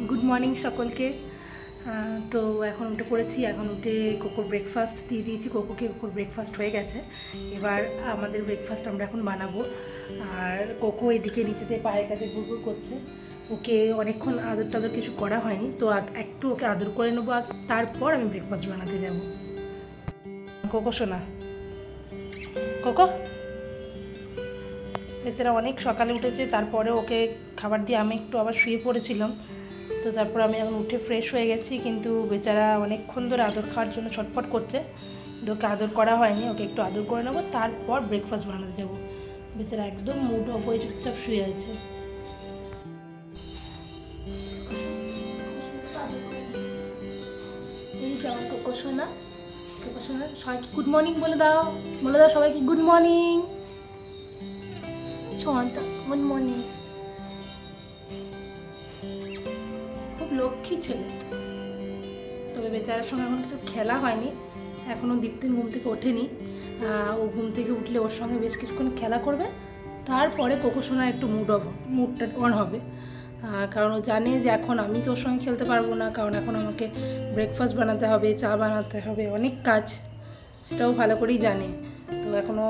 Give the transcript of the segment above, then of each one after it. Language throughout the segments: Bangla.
গুড মর্নিং সকলকে। তো এখন উঠে পড়েছি। এখন উঠে কোকোর ব্রেকফাস্ট দিয়ে দিয়েছি। কোকোর ব্রেকফাস্ট হয়ে গেছে। এবার আমাদের ব্রেকফাস্ট আমরা এখন বানাবো। আর কোকো এদিকে নিচেতে পায়ের কাছে ঘুরঘুর করছে। ওকে অনেকক্ষণ আদর টাদর কিছু করা হয়নি, তো একটু ওকে আদর করে নেবো, তারপর আমি ব্রেকফাস্ট বানাতে যাব। কোকো শোনা, কোকো বেচারা অনেক সকালে উঠেছে, তারপরে ওকে খাবার দিয়ে আমি একটু আবার শুয়ে পড়েছিলাম। তো তারপর আমি এখন উঠে ফ্রেশ হয়ে গেছি, কিন্তু বেচারা অনেকক্ষণ ধরে আদর খাওয়ার জন্য ছটফট করছে। ওকে আদর করা হয়নি, ওকে একটু আদর করে নেবো, তারপর ব্রেকফাস্ট বানাতে যাবো। বেচারা একদম মুড অফ হয়ে চুপচাপ শুয়ে আছে। এই যাও কোকো সোনা, কোকো সোনা সবাইকে গুড মর্নিং বলে দাও, সবাইকে গুড মর্নিং। Good morning. খুব লক্ষ্মী ছেলে, তবে বেচারার সঙ্গে এখন কিছু খেলা হয়নি। এখনও দীপ্তির ঘুম থেকে ওঠেনি। ও ঘুম থেকে উঠলে ওর সঙ্গে বেশ কিছুক্ষণ খেলা করবে, তারপরে কোকো সোনার একটু মুডটা অন হবে। কারণ ও জানে যে এখন আমি তো ওর সঙ্গে খেলতে পারবো না, কারণ এখন আমাকে ব্রেকফাস্ট বানাতে হবে, চা বানাতে হবে, অনেক কাজ, সেটাও ভালো করেই জানে। তো এখনও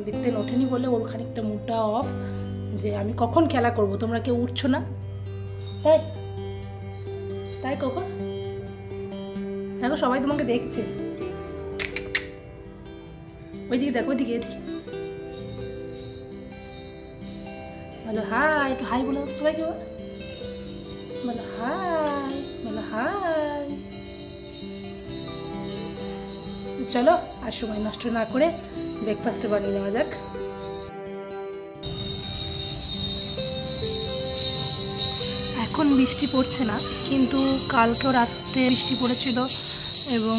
দীপ্তিন ওঠেনি বলে ওর খানিকটা মুডটা অফ, যে আমি কখন খেলা করব, তোমরা কেউ উঠছো না, তাই কোকো? দেখো সবাই তোমাকে দেখছে, ওইদিকে দেখো, ওইদিকে, এদিকে বলো হাই, একটু হাই বলো সবাইকে, বলো হাই, বলো হাই। চলো আর সময় নষ্ট না করে ব্রেকফাস্টে বানিয়ে নেওয়া যাক। এখন বৃষ্টি পড়ছে না, কিন্তু কালকেও রাত্রে বৃষ্টি পড়েছিল, এবং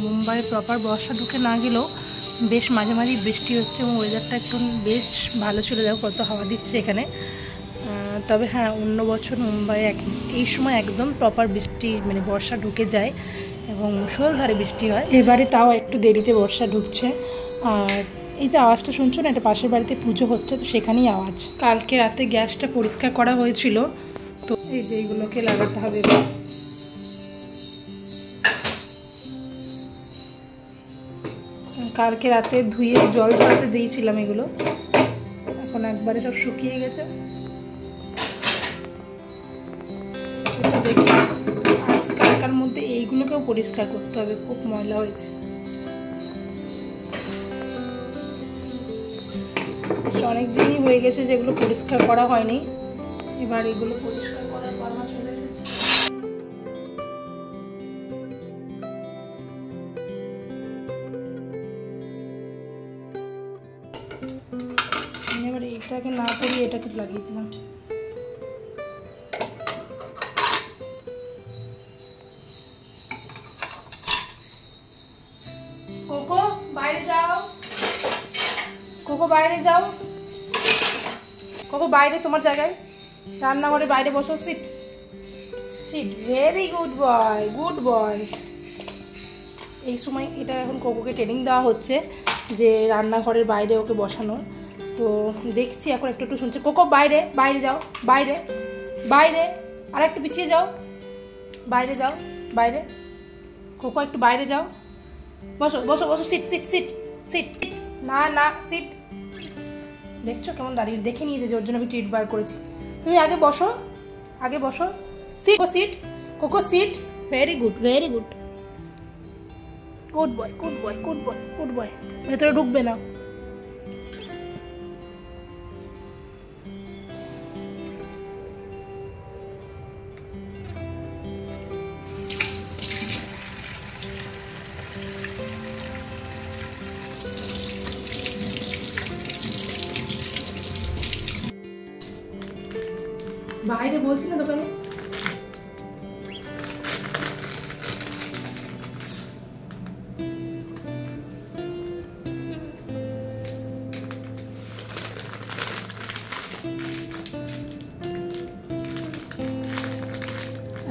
মুম্বাই প্রপার বর্ষা ঢুকে না গেলেও বেশ মাঝে মাঝে বৃষ্টি হচ্ছে, এবং ওয়েদারটা একটু বেশ ভালো ছিল। দেখো কত হাওয়া দিচ্ছে এখানে। তবে হ্যাঁ, অন্য বছর মুম্বাই এই সময় একদম প্রপার বৃষ্টি, মানে বর্ষা ঢুকে যায় এবং মুষলধারে বৃষ্টি হয়। এবারে তাও একটু দেরিতে বর্ষা ঢুকছে। আর এই যে আওয়াজটা শুনছো না, এটা পাশের বাড়িতে পুজো হচ্ছে, তো সেখানেই আওয়াজ। কালকে রাতে গ্যাসটা পরিষ্কার করা হয়েছিল, তো এই যে এইগুলোকে লাগাতে হবে। কালকে রাতে ধুয়ে জল ঝরাতে দিয়েছিলাম এগুলো, এখন একবারে সব শুকিয়ে গেছে। আজ কালকার মধ্যে এইগুলোকেও পরিষ্কার করতে হবে, খুব ময়লা হয়েছে। অনেক দিনই হয়ে গেছে যেগুলো পরিষ্কার করা হয়নি, এবার এগুলো পরিষ্কার করার পালা চলে এসেছে। এবার এইটাকে না করিয়ে এটাকে লাগিয়ে দিলাম। কোকো বাইরে যাও, কোকো বাইরে যাও, কোকো বাইরে, তোমার জায়গায় রান্নাঘরে বাইরে বসো, sit sit, very good boy, good boy. এই সময় এটা এখন কোকোকে ট্রেনিং দেওয়া হচ্ছে যে রান্নাঘরের বাইরে ওকে বসানো। তো দেখছি এখন একটু একটু শুনছে। কোকো বাইরে, বাইরে যাও, বাইরে, বাইরে, আর একটু পিছিয়ে যাও, বাইরে যাও, বাইরে। কোকো একটু বাইরে যাও, বসো বসো বসো, সিট সিট সিট সিট, না না সিট। দেখছো কেমন দাঁড়িয়ে, দেখে নিয়েছে যে ওর জন্য আমি ট্রিট বার করেছি। তুমি আগে বসো, আগে বসো, sit sit, Coco sit, very good, very good, good boy, good boy, good boy, good boy. ভেতরে ঢুকবে না। বাইরে বলছি না দোকানে।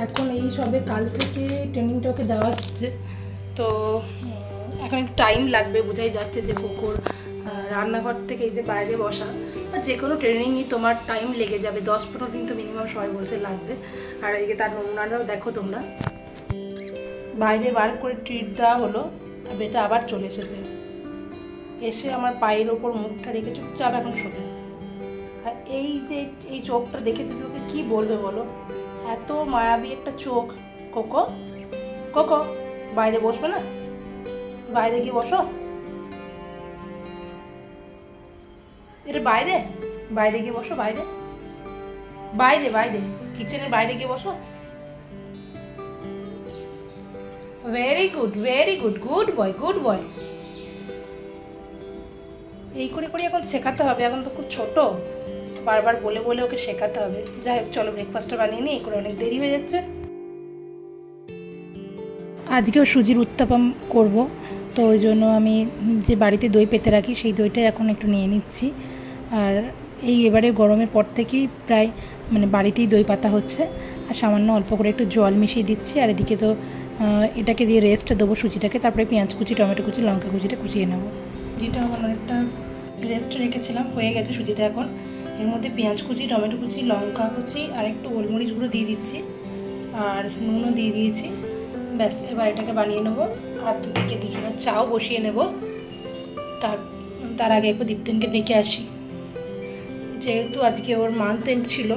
এখন এই সবে কাল থেকে ট্রেনিংটা ওকে দেওয়া হচ্ছে, তো এখন একটু টাইম লাগবে। বোঝাই যাচ্ছে যে কোকোর রান্নাঘর থেকে এই যে বাইরে বসা, যে কোনো ট্রেনিংই তোমার টাইম লেগে যাবে, 10-15 দিন তো মিনিমাম সবাই বলছে লাগবে। আর এদিকে তার নমুনাটাও দেখো তোমরা। বাইরে বার করে ট্রিট দেওয়া হলো, বেটা আবার চলে এসেছে, এসে আমার পায়ের ওপর মুখটা রেখে চুপচাপ এখন শোবে। আর এই যে এই চোখটা দেখে তুমি ওকে কী বলবে বলো, এত মায়াবী একটা চোখ। কোকো কোকো বাইরে বসবে না, বাইরে গিয়ে বসো। এটা বাইরে, বাইরে গিয়ে বসো, বাইরে বাইরে বাইরে কিচেনের বাইরে গিয়ে বসো। Very good, very good, good boy, good boy. এই করে করে এখন শেখাতে হবে, এখন তো খুব ছোট, বারবার বলে বলে ওকে শেখাতে হবে। যাই হোক চলো ব্রেকফাস্টটা বানিয়ে নিই, এই করে অনেক দেরি হয়ে যাচ্ছে। আজকেও সুজির উত্তাপম করব, তো ওই জন্য আমি যে বাড়িতে দই পেতে রাখি সেই দইটাই এখন একটু নিয়ে নিচ্ছি। আর এবারে গরমের পর থেকেই প্রায় মানে বাড়িতেই দই পাতা হচ্ছে, আর সামান্য অল্প করে একটু জল মিশিয়ে দিচ্ছি। আর এদিকে তো এটাকে দিয়ে রেস্ট দেবো সুজিটাকে, তারপরে পেঁয়াজ কুচি, টমেটো কুচি, লঙ্কা কুচিটা কুচিয়ে নেবো। সুজিটা অনেকটা রেস্ট রেখেছিলাম, হয়ে গেছে সুজিটা এখন। এর মধ্যে পেঁয়াজ কুচি, টমেটো কুচি, লঙ্কা কুচি আর একটু গোলমরিচ গুঁড়ো দিয়ে দিচ্ছি, আর নুনও দিয়ে দিয়েছি। ব্যাস এবার এটাকে বানিয়ে নেবো। আর দুদিকে দুজনের চাও বসিয়ে নেব। তার আগে একটু দীপ্তেনকে ডেকে আসি, যেহেতু আজকে ওর মান্থ এন্ড ছিল,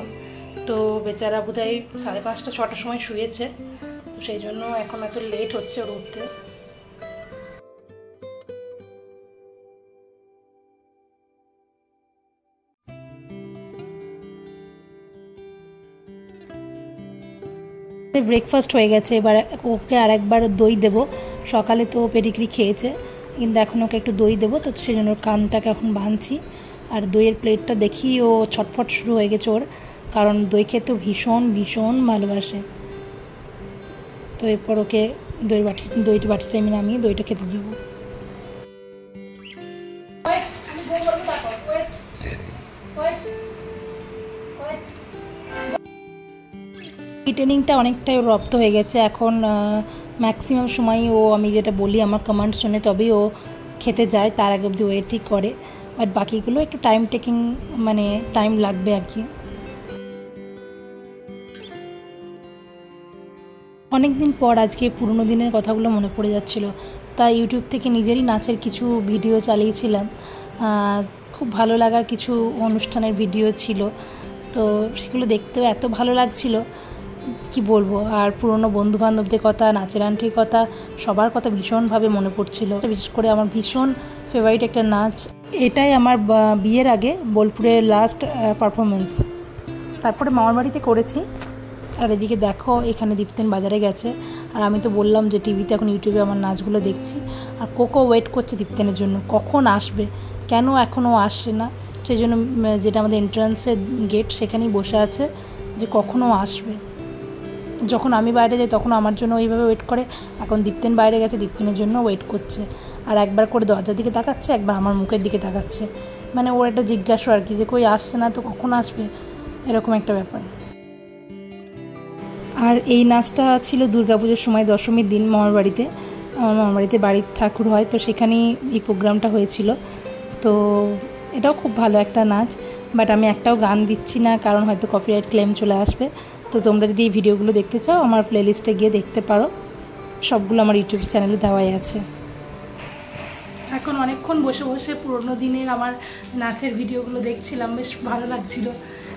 তো বেচারা বোধহয় 5:30-6টার সময় শুয়েছে, তো সেই জন্য এখন এত লেট হচ্ছে ওর উঠতে। ব্রেকফাস্ট হয়ে গেছে, এবার ওকে আর একবার দই দেবো। সকালে তো পেডিগ্রি খেয়েছে, কিন্তু এখন ওকে একটু দই দেবো, তো সেই জন্য ওর কানটাকে এখন বাঁধছি। আর দইয়ের প্লেটটা দেখি ও ছটফট শুরু হয়ে গেছে ওর, কারণ দই খেতে ভীষণ ভীষণ ভালোবাসে। তো এরপর ওকে দইটা বাটিটা আমি নামিয়ে দইটা খেতে দেবো। এই ট্রেনিংটা অনেকটাই রপ্ত হয়ে গেছে এখন। ম্যাক্সিমাম সময় ও আমি যেটা বলি আমার কমান্ড শুনে তবেই ও খেতে যায়, তার আগে অবধি ওয়েটই করে। বাট বাকিগুলো একটু টাইম টেকিং, মানে টাইম লাগবে আর কি। অনেক দিন পর আজকে পুরনো দিনের কথাগুলো মনে পড়ে যাচ্ছিলো, তাই ইউটিউব থেকে নিজেরই নাচের কিছু ভিডিও চালিয়েছিলাম। খুব ভালো লাগার কিছু অনুষ্ঠানের ভিডিও ছিল, তো সেগুলো দেখতেও এত ভালো লাগছিল কি বলবো। আর পুরনো বন্ধুবান্ধবদের কথা, নাচের আন্টির কথা, সবার কথা ভীষণভাবে মনে পড়ছিল। বিশেষ করে আমার ভীষণ ফেভারিট একটা নাচ, এটাই আমার বিয়ের আগে বোলপুরের লাস্ট পারফরমেন্স। তারপরে মামার বাড়িতে করেছি। আর এদিকে দেখো এখানে দীপ্তেন বাজারে গেছে, আর আমি তো বললাম যে টিভিতে এখন ইউটিউবে আমার নাচগুলো দেখছি। আর কোকো ওয়েট করছে দীপ্তেনের জন্য, কখন আসবে, কেন এখনও আসছে না। সেই জন্য যেটা আমাদের এন্ট্রান্সের গেট সেখানেই বসে আছে যে কখনও আসবে। যখন আমি বাইরে যাই তখন আমার জন্য ওইভাবে ওয়েট করে, এখন দীপ্তেন বাইরে গেছে, দীপ্তেনের জন্য ওয়েট করছে। আর একবার করে দরজার দিকে তাকাচ্ছে, একবার আমার মুখের দিকে তাকাচ্ছে, মানে ওর একটা জিজ্ঞাসা আর কি, যে কই আসছে না তো কখন আসবে, এরকম একটা ব্যাপার। আর এই নাচটা ছিল দুর্গাপুজোর সময় দশমীর দিন মামার বাড়িতে। আমার মামার বাড়িতে বাড়ির ঠাকুর হয়, তো সেখানেই এই প্রোগ্রামটা হয়েছিল। তো এটাও খুব ভালো একটা নাচ, বাট আমি একটাও গান দিচ্ছি না, কারণ হয়তো কপিরাইট ক্লেম চলে আসবে। তো তোমরা যদি এই ভিডিওগুলো দেখতে চাও আমার প্লেলিস্টে গিয়ে দেখতে পারো, সবগুলো আমার ইউটিউব চ্যানেলে দেওয়াই আছে। এখন অনেকক্ষণ বসে বসে পুরোনো দিনের আমার নাচের ভিডিওগুলো দেখছিলাম, বেশ ভালো লাগছিল।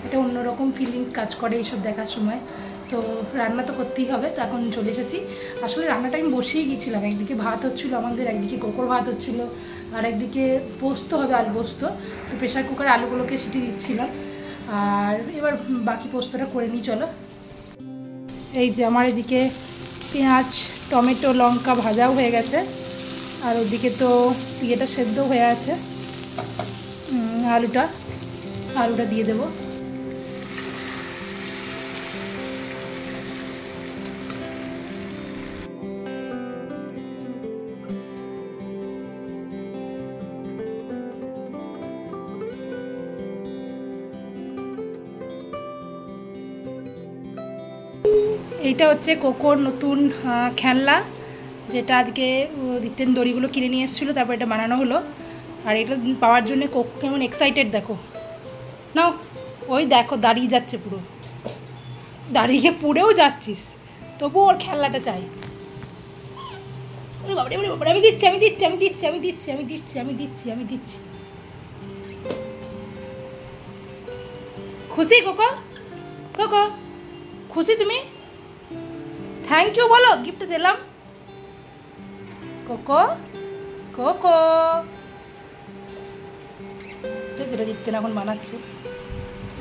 এটা অন্যরকম ফিলিংস কাজ করে এইসব দেখার সময়। তো রান্না তো করতেই হবে, তো এখন চলে এসেছি। আসলে রান্নাটা আমি বসিয়ে গিয়েছিলাম, একদিকে ভাত হচ্ছিলো আমাদের, একদিকে কোকোর ভাত হচ্ছিলো, আর একদিকে পোস্ত হবে, আলু পোস্ত। তো প্রেশার কুকারে আলুগুলোকে সিটি দিচ্ছিলাম, আর এবার বাকি পোস্তটা করে নিই চলো। এই যে আমার এদিকে পেঁয়াজ, টমেটো, লঙ্কা ভাজাও হয়ে গেছে, আর ওদিকে তো ইয়েটা সেদ্ধ হয়ে আছে, আলুটা দিয়ে দেবো। এইটা হচ্ছে কোকোর নতুন খেলনা, যেটা আজকে দীপ্তেন দড়িগুলো কিনে নিয়ে এসেছিলো, তারপর এটা বানানো হলো। আর এটা পাওয়ার জন্য কোকো কেমন এক্সাইটেড দেখো, নাও। ওই দেখো দাঁড়িয়ে যাচ্ছে, পুরো দাঁড়িয়ে পুড়েও যাচ্ছিস, তবু ওর খেলনাটা চাই। আমি দিচ্ছি, আমি দিচ্ছি, আমি দিচ্ছি, আমি দিচ্ছি, আমি দিচ্ছি, আমি দিচ্ছি, আমি দিচ্ছি। খুশি কোকো? কোকো খুশি তুমি? থ্যাংক ইউ বলো, গিফট দিলাম। কোকো কোকো যেটা দিতে এখন বানাচ্ছি,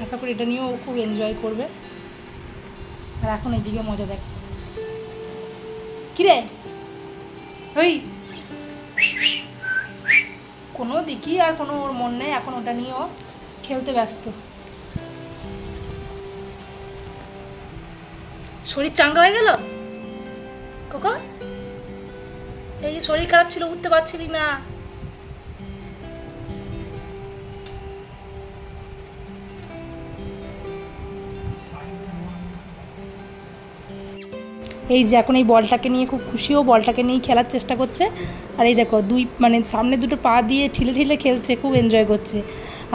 আশা করি এটা নিয়েও খুব এনজয় করবে। আর এখন এইদিকে মজা দেখ। কিরে ওই কোনো দিকই আর কোনো ওর মন নেই, এখন ওটা নিয়েও খেলতে ব্যস্ত। শরীর চাঙ্গা হয়ে গেল কোকো? এই যে শরীর খারাপ ছিল, উঠতে পারছিলি না। এই যে এখন এই বলটাকে নিয়ে খুব খুশিও, বলটাকে নিয়ে খেলার চেষ্টা করছে। আর এই দেখো দুই মানে সামনে দুটো পা দিয়ে ঠিলে ঠিলে খেলছে, খুব এনজয় করছে।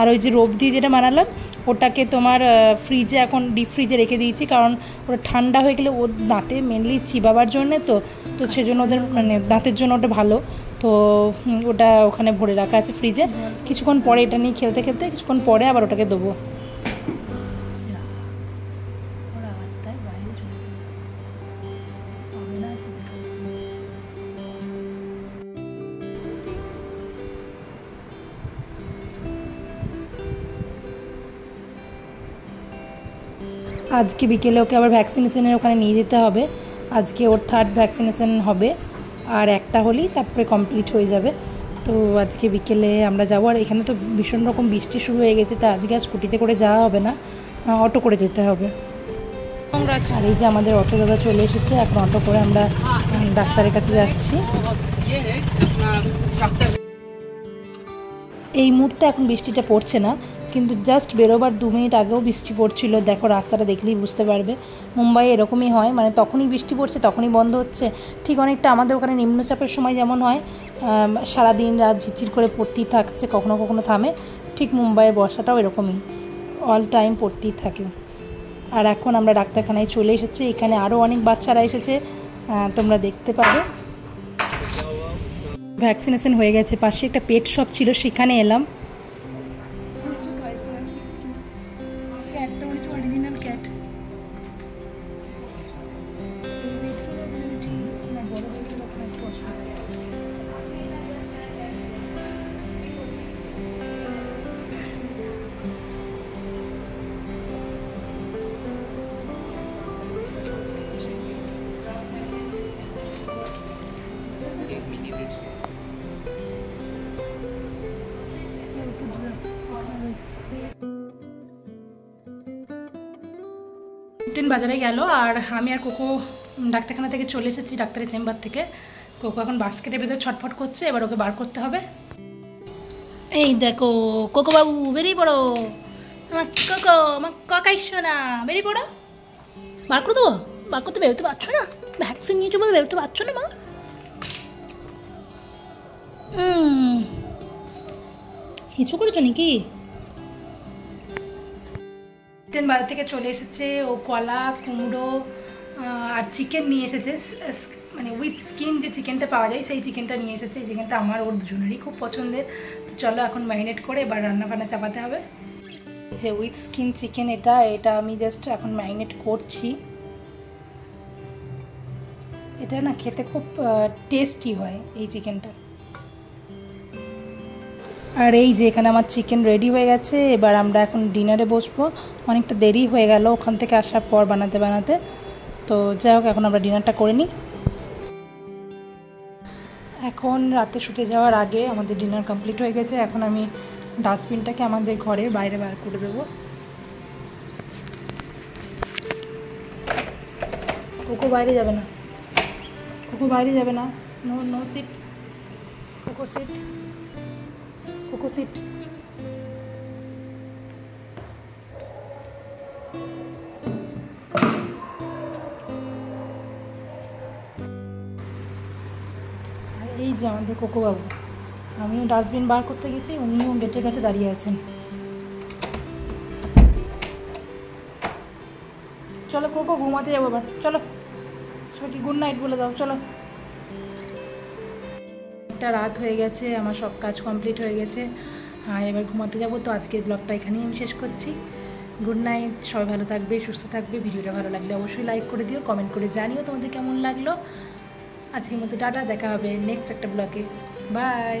আর ওই যে রোপ দিয়ে যেটা বানালাম, ওটাকে তোমার ফ্রিজে, এখন ডিপ ফ্রিজে রেখে দিয়েছি, কারণ ওটা ঠান্ডা হয়ে গেলে ওর দাঁতে মেনলি চিবাবার জন্যে, তো সেজন্য ওদের মানে দাঁতের জন্য ওটা ভালো। তো ওটা ওখানে ভরে রাখা আছে ফ্রিজে। কিছুক্ষণ পরে এটা নিয়ে খেলতে খেলতে কিছুক্ষণ পরে আবার ওটাকে দেবো। আজকে বিকেলে ওকে আবার ভ্যাকসিনেশনের ওখানে নিয়ে যেতে হবে। আজকে ওর 3rd ভ্যাকসিনেশন হবে, আর একটা হলেই তারপরে কমপ্লিট হয়ে যাবে। তো আজকে বিকেলে আমরা যাবো। আর এখানে তো ভীষণ রকম বৃষ্টি শুরু হয়ে গেছে, তো আজকে আর স্কুটিতে করে যাওয়া হবে না, অটো করে যেতে হবে। আর এই যে আমাদের অটো দাদা চলে এসেছে, এখন অটো করে আমরা ডাক্তারের কাছে যাচ্ছি। এই মুহূর্তে এখন বৃষ্টিটা পড়ছে না, কিন্তু জাস্ট বেরোবার 2 মিনিট আগেও বৃষ্টি পড়ছিল। দেখো রাস্তাটা দেখলেই বুঝতে পারবে, মুম্বাই এরকমই হয়, মানে তখনই বৃষ্টি পড়ছে তখনই বন্ধ হচ্ছে। ঠিক অনেকটা আমাদের ওখানে নিম্নচাপের সময় যেমন হয়, সারাদিন রাত ঝিরঝির করে পড়তেই থাকছে, কখনো কখনো থামে, ঠিক মুম্বাইয়ের বর্ষাটাও এরকমই অল টাইম পড়তেই থাকে। আর এখন আমরা ডাক্তারখানায় চলে এসেছি, এখানে আরও অনেক বাচ্চারা এসেছে, তোমরা দেখতে পাবে। ভ্যাকসিনেশন হয়ে গেছে, পাশে একটা পেট শপ ছিল, সেখানে এলাম। বাজারে গেল, আর আমি আর কোকো ডাক্তারখানা থেকে চলে এসেছি, ডাক্তারের চেম্বার থেকে। কোকো এখন বাস্কেটের ভেতর ছটফট করছে, এবার ওকে বার করতে হবে। এই দেখো কোকো বাবু বেরিয়ে পড়ো, আমার কোকো, আমার কাকাইছো না, বেরিয়ে পড়ো। বার করে দেবো? বার করতে বেরোতে পারছো না? ভ্যাকসিন নিয়েছো বলে বেরোতে পারছো না মা? কিছু করেছো নাকি? বাজার থেকে চলে এসেছে, ও কলা, কুমড়ো আর চিকেন নিয়ে এসেছে, মানে উইথ স্কিন যে চিকেনটা পাওয়া যায় সেই চিকেনটা নিয়ে এসেছে। এই চিকেনটা আমার ওর দুজনেরই খুব পছন্দের। তো চলো এখন ম্যারিনেট করে এবার রান্না চাপাতে হবে। যে উইথ স্কিন চিকেন, এটা আমি জাস্ট এখন ম্যারিনেট করছি। এটা না খেতে খুব টেস্টি হয় এই চিকেনটা। আর এই যে এখানে আমার চিকেন রেডি হয়ে গেছে, এবার আমরা এখন ডিনারে বসবো। অনেকটা দেরি হয়ে গেল ওখান থেকে আসার পর বানাতে বানাতে। তো যাই হোক, এখন আমরা ডিনারটা করে নিই। এখন রাতে শুতে যাওয়ার আগে আমাদের ডিনার কমপ্লিট হয়ে গেছে। এখন আমি ডাস্টবিনটাকে আমাদের ঘরের বাইরে বার করে দেবো। কোকো বাইরে যাবে না, কোকো বাইরে যাবে না, no no sit, Coco sit, Coco sit. এই যে আমাদের কোকো বাবু, আমিও ডাস্টবিন বার করতে গেছি, উনিও গেটের কাছে দাঁড়িয়ে আছেন। চলো কোকো ঘুমাতে যাবো এবার, চলো সবাইকে গুড নাইট বলে দাও, চলো। একটা রাত হয়ে গেছে, আমার সব কাজ কমপ্লিট হয়ে গেছে, হ্যাঁ এবার ঘুমাতে যাবো। তো আজকের ব্লগটা এখানেই আমি শেষ করছি। গুড নাইট, সবাই ভালো থাকবে, সুস্থ থাকবে। ভিডিওটা ভালো লাগলে অবশ্যই লাইক করে দিও, কমেন্ট করে জানিও তোমাদের কেমন লাগলো। আজকের মতো টাটা, দেখা হবে নেক্সট একটা ব্লগে, বাই।